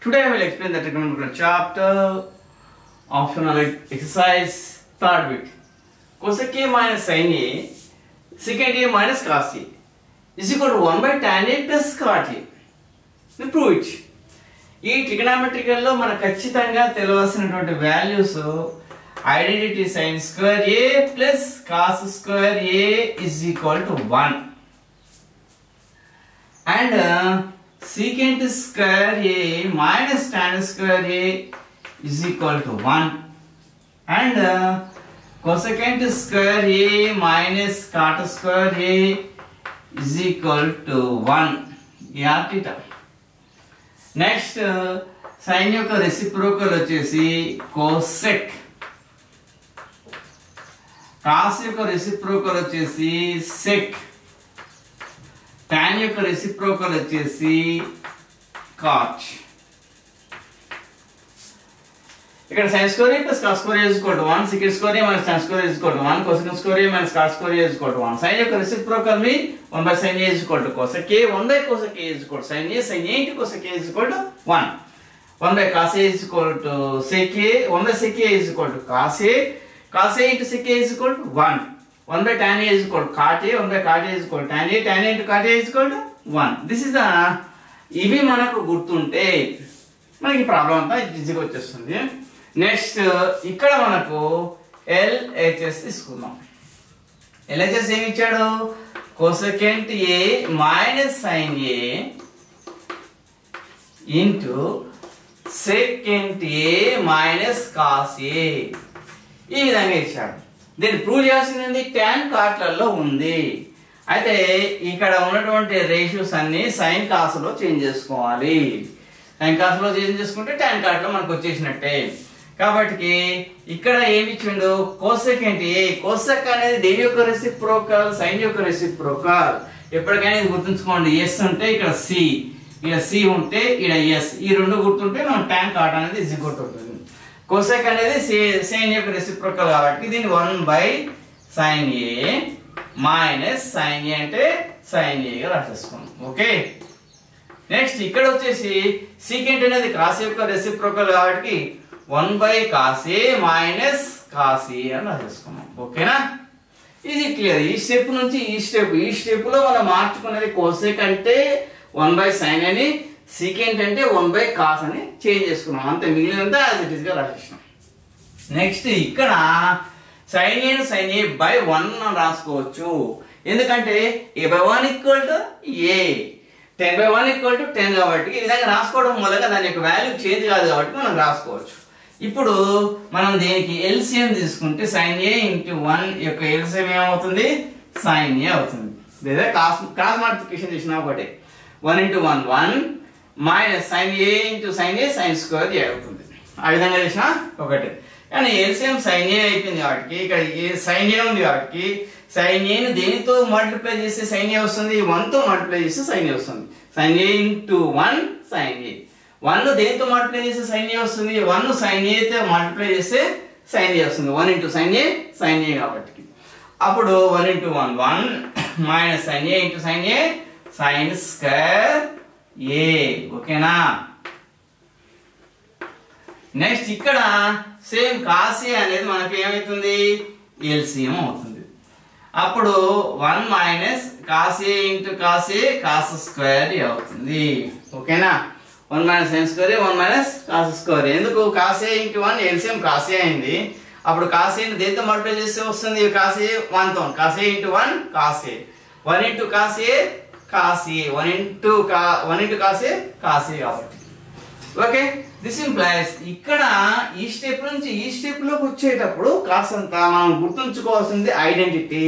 Today I will explain the trigonometric chapter optional exercise third bit. Cosec A minus sin A secant A minus cos A is equal to 1 by tan A plus cot A. Then prove it. ఈ ట్రిగనామెట్రికల్ లో మనకు ఖచ్చితంగా తెలియాల్సినటువంటి values identity sin square A plus cos square A is equal to 1 and secant square A minus tan square A is equal to 1 and cosecant square A minus cot square A is equal to 1 yeah theta. Next sine యొక్క reciprocal వచ్చేసి cosec, cos యొక్క reciprocal వచ్చేసి sec, tan యొక్క reciprocal వచ్చేసి cot. ఇక్కడ sine square A plus cos square A is equal to 1, secant square A minus tan square A is equal to 1, cosecant square A minus cot square A is equal to 1. Sine యొక్క reciprocal మీ 1 by sin A is equal to cosec A, 1 by cosec A is equal to sin A, sin A into cosec A is equal to 1. 1 by cos A is equal to sec A, 1 by sec A is equal to cos A, cos A into sec A is equal to 1. 1 by tan A is equal to cot A, 1 by cot A is equal to tan A, tan A into cot A is equal to 1. This is the ఇవి మనకు గుర్తుంటే మనకి problem అంతా ఈజీగా వచ్చేస్తుంది. Next ఇక్కడ మనకు LHS తీసుకుందాం. LHS ఏమి ఇచ్చాడు? cosecant A minus sin A into secant A minus cos A ఈ విధంగా ఇచ్చాడు. దీన్ని ప్రూవ్ చేయాల్సింది tan కాట్లలో ఉంది. అయితే ఇక్కడ ఉన్నటువంటి రేషియోస్ అన్ని సైన్ కాస్ లో చేంజ్ చేసుకోవాలి. సైన్ కాస్ లో చేంజ్ చేసుకుంటే tan కాట్ లో మనకు వచ్చేసినట్టే. కాబట్టి ఇక్కడ ఏమి ఇచ్చిండు? కోసెకంట్ ఏ. కోసెక్ అనేది దేని యొక్క రెసిప్రోకల్? సైన్ యొక్క రెసిప్రోకల్. ఎప్పటికైనా ఇది గుర్తుంచుకోండి, ఎస్ ఉంటే ఇక్కడ సి, ఇక్కడ సి ఉంటే ఇక్కడ ఎస్, ఈ రెండు గుర్తుంటే మనం టాన్ కాట్ అనేది ఈజీ గుర్తుంటుంది. కోసెక్ అనేది సైన్ యొక్క రెసిప్రోకల్ కాబట్టి దీన్ని 1 by sin A minus sin A అంటే sin A గా రాసేసుకున్నాం. ఓకే. నెక్స్ట్ ఇక్కడ వచ్చేసి సీకెంట్ అనేది కాస్ యొక్క రెసిప్రోకల్ కాబట్టి 1 by cos A minus cos A అని రాసేసుకున్నాం. ఓకేనా? ఇది క్లియర్. ఈ స్టెప్ నుంచి ఈ స్టెప్ లో మనం మార్చుకునేది కోసెక్ అంటే 1 by sin అని, సీకెంట్ అంటే 1 by cos అని చేంజ్ చేసుకున్నాం. అంతే, మిగిలినంతా యాజ్ ఇట్ ఈస్ గా రాసేసినాం. నెక్స్ట్ ఇక్కడ sin A sin A by 1 అని రాసుకోవచ్చు. ఎందుకంటే A by 1 equal to A, 10 by 1 equal to 10 కాబట్టి ఈ విధంగా రాసుకోవడం మూలంగా దాని యొక్క వాల్యూ చేంజ్ కాదు కాబట్టి మనం రాసుకోవచ్చు. ఇప్పుడు మనం దీనికి ఎల్సిఎం తీసుకుంటే sin A into 1 యొక్క ఎల్సిఎం ఏమవుతుంది? sin A అవుతుంది. లేదా క్రాస్ మల్టిప్లికేషన్ చేసినా ఒకటే, 1 into 1 1 minus sin A into sin A sin square A అవుతుంది. ఆ విధంగా చేసినా ఒకటే. కానీ ఎల్సిఎం sin A అయిపోయింది కాబట్టి ఇక్కడ sin A ఉంది కాబట్టి sin A ని దేనితో మల్టిప్లై చేస్తే sin A వస్తుంది? 1 తో మల్టిప్లై చేస్తే sin A వస్తుంది. sin A into 1 sin A. 1 దేనితో మల్టిప్లై చేస్తే sin A వస్తుంది? 1 sin A తో మల్టిప్లై చేస్తే sin A వస్తుంది. 1 into sin A కాబట్టి అప్పుడు 1 into 1 1 minus sin A into sin A sin square A. ఓకేనా? నెక్స్ట్ ఇక్కడ సేమ్ cos A అనేది మనకి ఏమవుతుంది? ఎల్సిఎం అవుతుంది. అప్పుడు 1 minus cos A into cos A cos square A అవుతుంది. ఓకేనా? 1 minus sin square A 1 minus cos square A. ఎందుకు? cos A into 1 LCM cos A అయింది. అప్పుడు cos A ని దేంతో మల్టిప్లై చేస్తే వస్తుంది? cos A 1 తో. cos A into 1 cos A, 1 into cos A cos A, 1 into cos A cos A కాబట్టి. Okay, this implies ఇక్కడ ఈ స్టెప్ నుంచి ఈ స్టెప్ లోకి వచ్చేటప్పుడు కాస్ అంతా మనం గుర్తుంచుకోవాల్సింది identity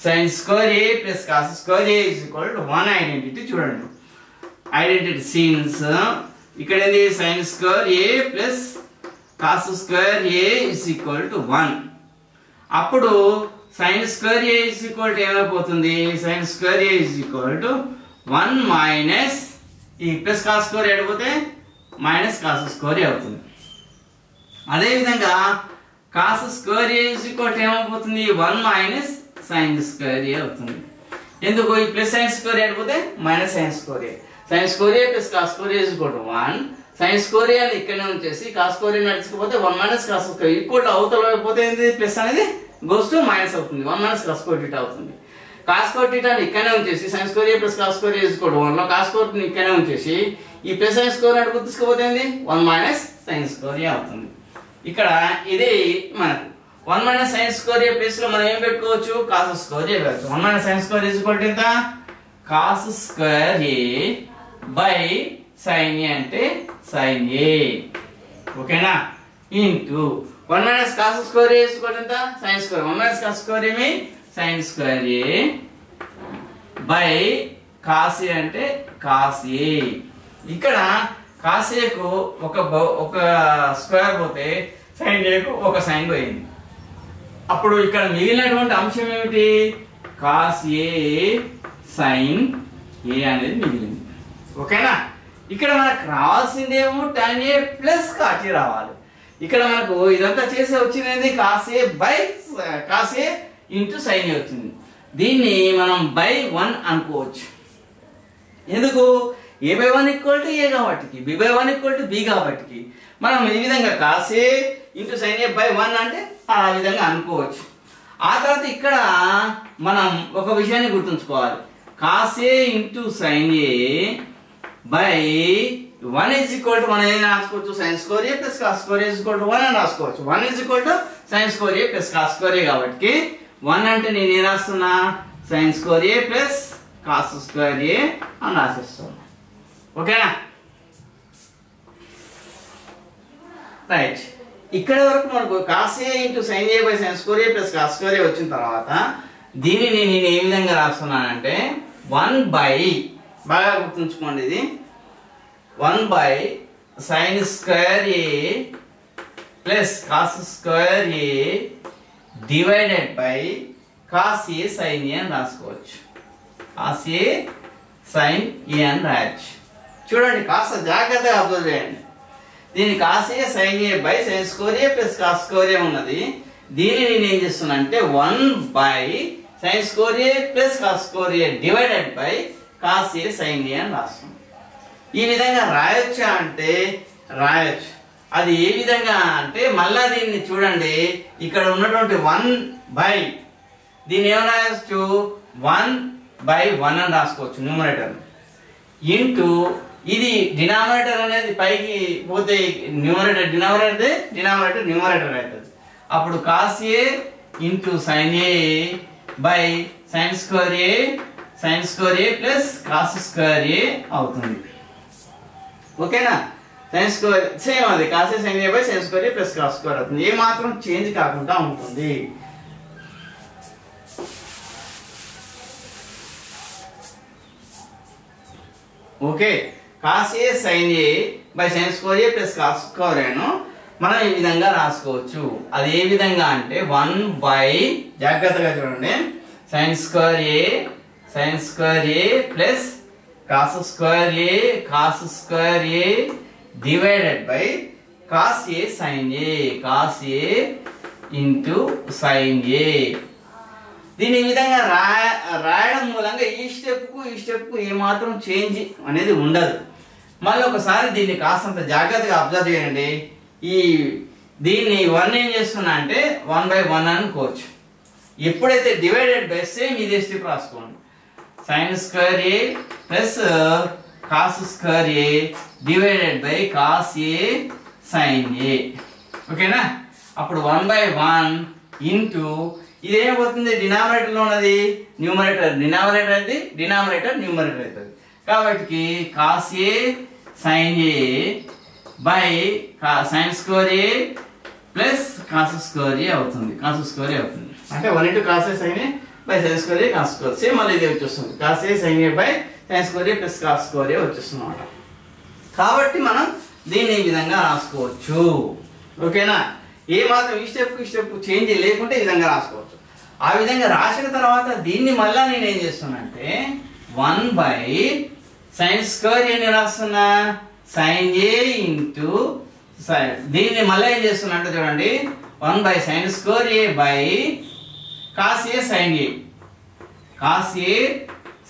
sin square A plus cos square A is equal to 1 identity. చూడండి ఐడెంటిటీ సీన్స్ ఇక్కడ ఏంది? sin square A plus cos square A is equal to 1. అప్పుడు sin square A is equal to ఏమైపోతుంది? sin square A is equal to 1 minus ఈ plus cos square A అయిపోతే minus cos square A అవుతుంది. అదేవిధంగా cos square A is equal to ఏమైపోతుంది? 1 minus sin square A అవుతుంది. ఎందుకు? ఈ plus sin square A అయిపోతే minus sin square A. sin square A plus cos square A is equal to 1. Sine square A అని ఇక్కడనే ఉంచేసి cos square A నడుచుకుపోతే 1 minus cos square equal to అవతల అయిపోతే ఏంది ప్లస్ అనేది గోస్ టు మైనస్ అవుతుంది 1 మైనస్ కాస్ స్క్వేర్ థీటా అవుతుంది. కాస్ స్క్వేర్ థీటాని ఇక్కడనే ఉంచేసి sign square A plus cos square A equal to 1 లో కాస్ స్క్వేర్ ని ఇక్కడనే ఉంచేసి ఈ ప్లస్ సైన్ స్క్వేర్ అటు తీసుకుపోతే ఏంది 1 మైనస్ సైన్ స్క్వేర్ ఏ అవుతుంది. ఇక్కడ ఇది మనకు 1 minus sine square A plus లో మనం ఏం పెట్టుకోవచ్చు కాస్ స్క్వేర్ ఏ పెట్టుకోవచ్చు. 1 minus sine square equal to ఎంత cos square A by sine A అంటే సైన్ ఏ ఓకేనా into 1 minus cos square A equal to ఎంత sine square 1 minus cos square A sine square A by cos A అంటే cos ఏ. ఇక్కడ cos ఏ కు ఒక square పోతే sign ఏ కు ఒక సైన్ పోయింది. అప్పుడు ఇక్కడ మిగిలినటువంటి అంశం ఏమిటి కాస్ ఏ సైన్ ఏ అనేది మిగిలింది ఓకేనా. ఇక్కడ మనకు రావాల్సిందేమో tan a plus cot a రావాలి. ఇక్కడ మనకు ఇదంతా చేసి వచ్చింది cos A by cos A into sine A వచ్చింది. దీన్ని మనం బై 1 అనుకోవచ్చు. ఎందుకు a by 1 equal to a కాబట్టి b by 1 equal to b కాబట్టి మనం ఈ విధంగా cos A into sine A by 1 అంటే ఆ విధంగా అనుకోవచ్చు. ఆ తర్వాత ఇక్కడ మనం ఒక విషయాన్ని గుర్తుంచుకోవాలి cos A into sine A by 1 is equal to మనం ఏం రాసుకోవచ్చు sine square A plus cos square A is equal to 1 అని రాసుకోవచ్చు. 1 is equal to sine square A plus cos square A కాబట్టి 1 అంటే నేను ఏం రాస్తున్నా sine square A plus cos square A అని రాసేస్తున్నా ఓకేనా. రైట్ ఇక్కడ వరకు మనకు cos A into sine A by sine square A plus cos square ఏ వచ్చిన తర్వాత దీనిని నేను ఏ విధంగా రాస్తున్నానంటే 1 బై బాగా గుర్తుంచుకోండి ఇది 1 by sine square A plus cos square A divided by cos A sine A అని రాసుకోవచ్చు. కాస్ ఏ సైన్ ఏ అని రాయొచ్చు. చూడండి కాస్త జాగ్రత్తగా అబ్జర్వ్ చేయండి. దీని cos A sine A by sine square A plus cos square A ఉన్నది. దీన్ని నేను ఏం చేస్తున్నా అంటే 1 by sine square A plus cos square A divided by cos A sine A అని రాస్తాం. ఈ విధంగా రాయొచ్చా అంటే రాయొచ్చు. అది ఏ విధంగా అంటే మళ్ళా దీన్ని చూడండి ఇక్కడ ఉన్నటువంటి 1 బై దీన్ని ఏమైనా రాయొచ్చు 1 బై 1 అని రాసుకోవచ్చు న్యూమరేటర్ ఇంటూ ఇది డినామినేటర్ అనేది పైకి పోతే న్యూమరేటర్ అవుతుంది. అప్పుడు cos A into sine A by sine square A plus cos square A అవుతుంది ఓకేనా. సైన్ స్క్వేర్ సేమ్ అది cos A sine A by sine square A plus cos square అవుతుంది. ఏ మాత్రం చేంజ్ కాకుండా ఉంటుంది. Okay cos A sine A by sine square A plus cos square ఏను మనం ఈ విధంగా రాసుకోవచ్చు. అది ఏ విధంగా అంటే 1 బై జాగ్రత్తగా చూడండి sine square A plus cos square A divided by cos A into sine A. దీని ఈ విధంగా రాయడం మూలంగా ఈ స్టెప్ కు ఏమాత్రం చేంజ్ అనేది ఉండదు. మళ్ళీ ఒకసారి దీన్ని కాస్తంత జాగ్రత్తగా అబ్జర్వ్ చేయండి. దీన్ని 1 ఏం చేస్తున్నా అంటే 1 బై 1 అనుకోవచ్చు. ఎప్పుడైతే డివైడెడ్ బై సేమ్ ఇదే స్టెప్ రాసుకోండి sine square A plus cos square A divided by cos A sine A ఓకేనా. అప్పుడు 1 బై 1 ఇంటూ ఇదేమవుతుంది డినామినేటర్ లో ఉన్నది న్యూమరేటర్ అవుతుంది కాబట్టి cos A sine A by sine square A plus cos square A అవుతుంది అంటే 1 into cos A sine A by sine square A cos square same మళ్ళీ ఇదే వచ్చేస్తుంది cos A sine A by sine square A plus cos square A వచ్చేస్తుంది అన్నమాట. కాబట్టి మనం దీన్ని ఈ విధంగా రాసుకోవచ్చు ఓకేనా. ఏ మాత్రం ఈ స్టెప్ చేంజ్ లేకుంటే ఈ విధంగా రాసుకోవచ్చు. ఆ విధంగా రాసిన తర్వాత దీన్ని మళ్ళా నేను ఏం చేస్తున్నా 1 బై సైన్ స్క్వేర్ ఏ రాస్తున్నా సైన్ ఏ ఇంటూ దీన్ని మళ్ళీ ఏం చేస్తున్నా అంటే చూడండి 1 by sine square A by cos A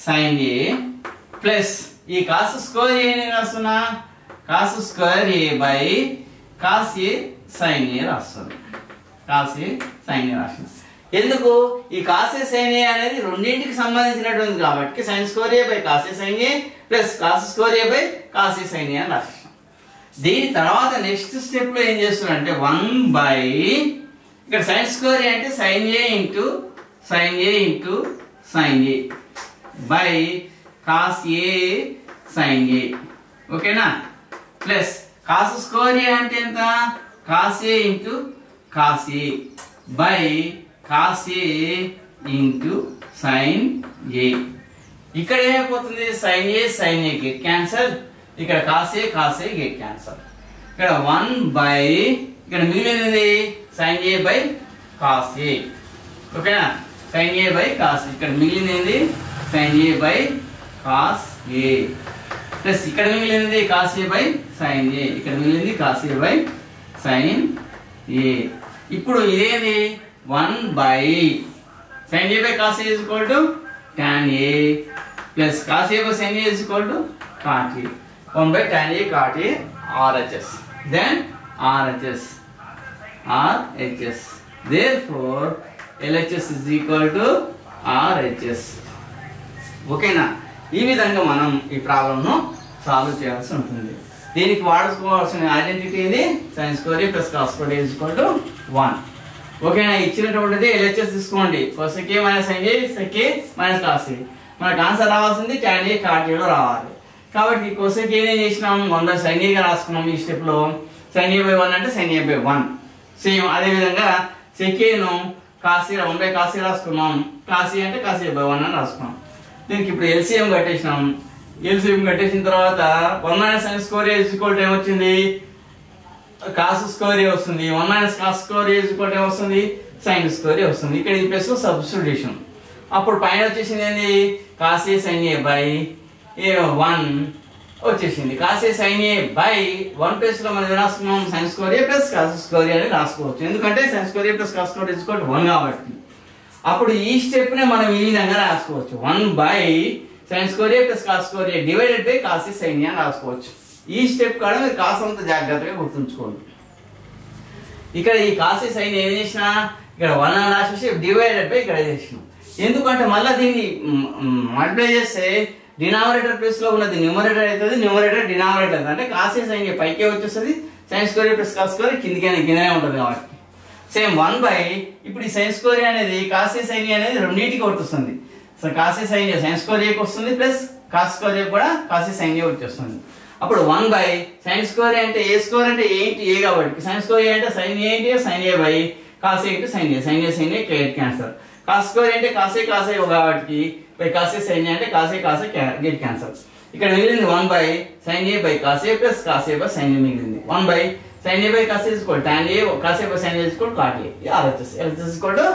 sine A plus ఈ కాస్ స్క్వేర్ ఏ రాస్తున్నా cos square A by cos A sine A రాస్తుంది. కాస్ ఏ సైన్ ఏ రాస్తుంది. ఎందుకు ఈ కాస్ ఏ సైన్ ఏ అనేది రెండింటికి సంబంధించినటువంటి కాబట్టి sine square A by cos A sine A plus cos square A by cos A sine A అని రాస్తాం. దీని తర్వాత నెక్స్ట్ స్టెప్ లో ఏం చేస్తున్నారంటే 1 బై ఇక్కడ సైన్ స్క్వేర్ ఏ అంటే sine A into sine A into sine A by cos A sine A. ఓకేనా? ప్లస్ కాస్ స్క్వేర్ ఏ అంటే ఎంత? Cos A into cos A by cos A into sine A. ఇక్కడ ఏమైపోతుంది? Sine A get cancel, ఇక్కడ cos A get cancel. ఇక్కడ 1 by ఇక్కడ మిగిలినది sine A by cos A. ఓకేనా? సైన్ ఏ బై కాస్, ఇక్కడ మిగిలినది sine A by cos A plus ఇక్కడ మిగిలినది cos A by sine A, ఇక్కడ మిగిలింది కాస్ ఏ బై సైన్ ఏ. ఇప్పుడు ఇదేంది 1 by sine A by cos A is equal to tan A plus cos A by sine A is equal to cot A. 1 by tan A cot A RHS. Then RHS. Therefore, LHS is equal to RHS. ఓకేనా? ఈ విధంగా మనం ఈ ప్రాబ్లంను solve చేయాల్సి ఉంటుంది. దీనికి వాడుకోవాల్సిన identity ఇది sign square A plus cos square A is equal to 1. ఓకేనా? ఇచ్చినటువంటిది LHS తీసుకోండి. cosec A minus sin A, sec A minus cos A. మనకు ఆన్సర్ రావాల్సింది tan A cot A లో రావాలి. కాబట్టి cosec A ఏం చేసినాం? 1 by sin A గా రాసుకున్నాం. ఈ స్టెప్ లో sin A by 1 అంటే sin A by 1. సేమ్ అదే విధంగా sec A ను cos A 1 by cos A రాసుకున్నాం. cos A అంటే cos A by 1 అని రాసుకున్నాం. దీనికి ఇప్పుడు LCM కట్టేసినాం. LCM కట్టేసిన తర్వాత 1 minus sin square A is equal to ఏమొచ్చింది? cos square A వస్తుంది. 1 minus cos square A is equal to ఏమొస్తుంది? sin square A వస్తుంది. ఇక్కడ ఈ ప్లేస్ లో సబ్స్టిట్యూషన్. అప్పుడు పైన వచ్చేసింది ఏంది? cos A sin A by 1 వచ్చేసింది. cos A sin A by 1 place లో మనం రాసుకున్నాం sin square A plus cos square A అని రాసుకోవచ్చు. ఎందుకంటే sin square A plus cos square A is equal to 1 కాబట్టి. అప్పుడు ఈ స్టెప్ ని మనం ఈ విధంగా రాసుకోవచ్చు. 1 by sin square A plus cos square A divided by cos A sin A అని రాసుకోవచ్చు. ఈ స్టెప్ కూడా మీరు కాస్ అంత జాగ్రత్తగా గుర్తుంచుకోండి. ఇక్కడ ఈ cos A sin A ఏం చేసినా ఇక్కడ 1 అని రాసేసి డివైడెడ్ బై ఇక్కడ చేసినాం. ఎందుకంటే మళ్ళీ దీన్ని మల్టిప్లై చేస్తే డినామినేటర్ ప్లేస్ లో ఉన్నది న్యూమరేటర్ అవుతుంది, న్యూమరేటర్ డినామినేటర్ అవుతుంది. అంటే cos A sin A పైకే వచ్చేస్తుంది, sin square A plus cos square A కిందనే ఉంటుంది కాబట్టి. సేమ్ 1 బై ఇప్పుడు ఈ sin square A అనేది cos A sin A అనేది రెండింటికి వస్తుంది. So cos A sin A sin square A కి వస్తుంది ప్లస్ cos square A కూడా cos A sin A వచ్చేస్తుంది. అప్పుడు 1 బై sin square A అంటే A square అంటే A ఇంటూ A కాబట్టి sin square A అంటే sin A into sin A by cos A into sin A, sin A cancel. cos square A అంటే cos A కాబట్టి by cos A sin A అంటే cos A get cancel. ఇక్కడ మిగిలింది 1 by sin A by cos A plus cos A by sin A మిగిలింది. 1 by sin A by cos A is equal to tan A, cos A by sin A is equal to cot A. RHS is equal to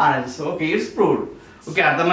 RHS. Okay, it's proved. Okay,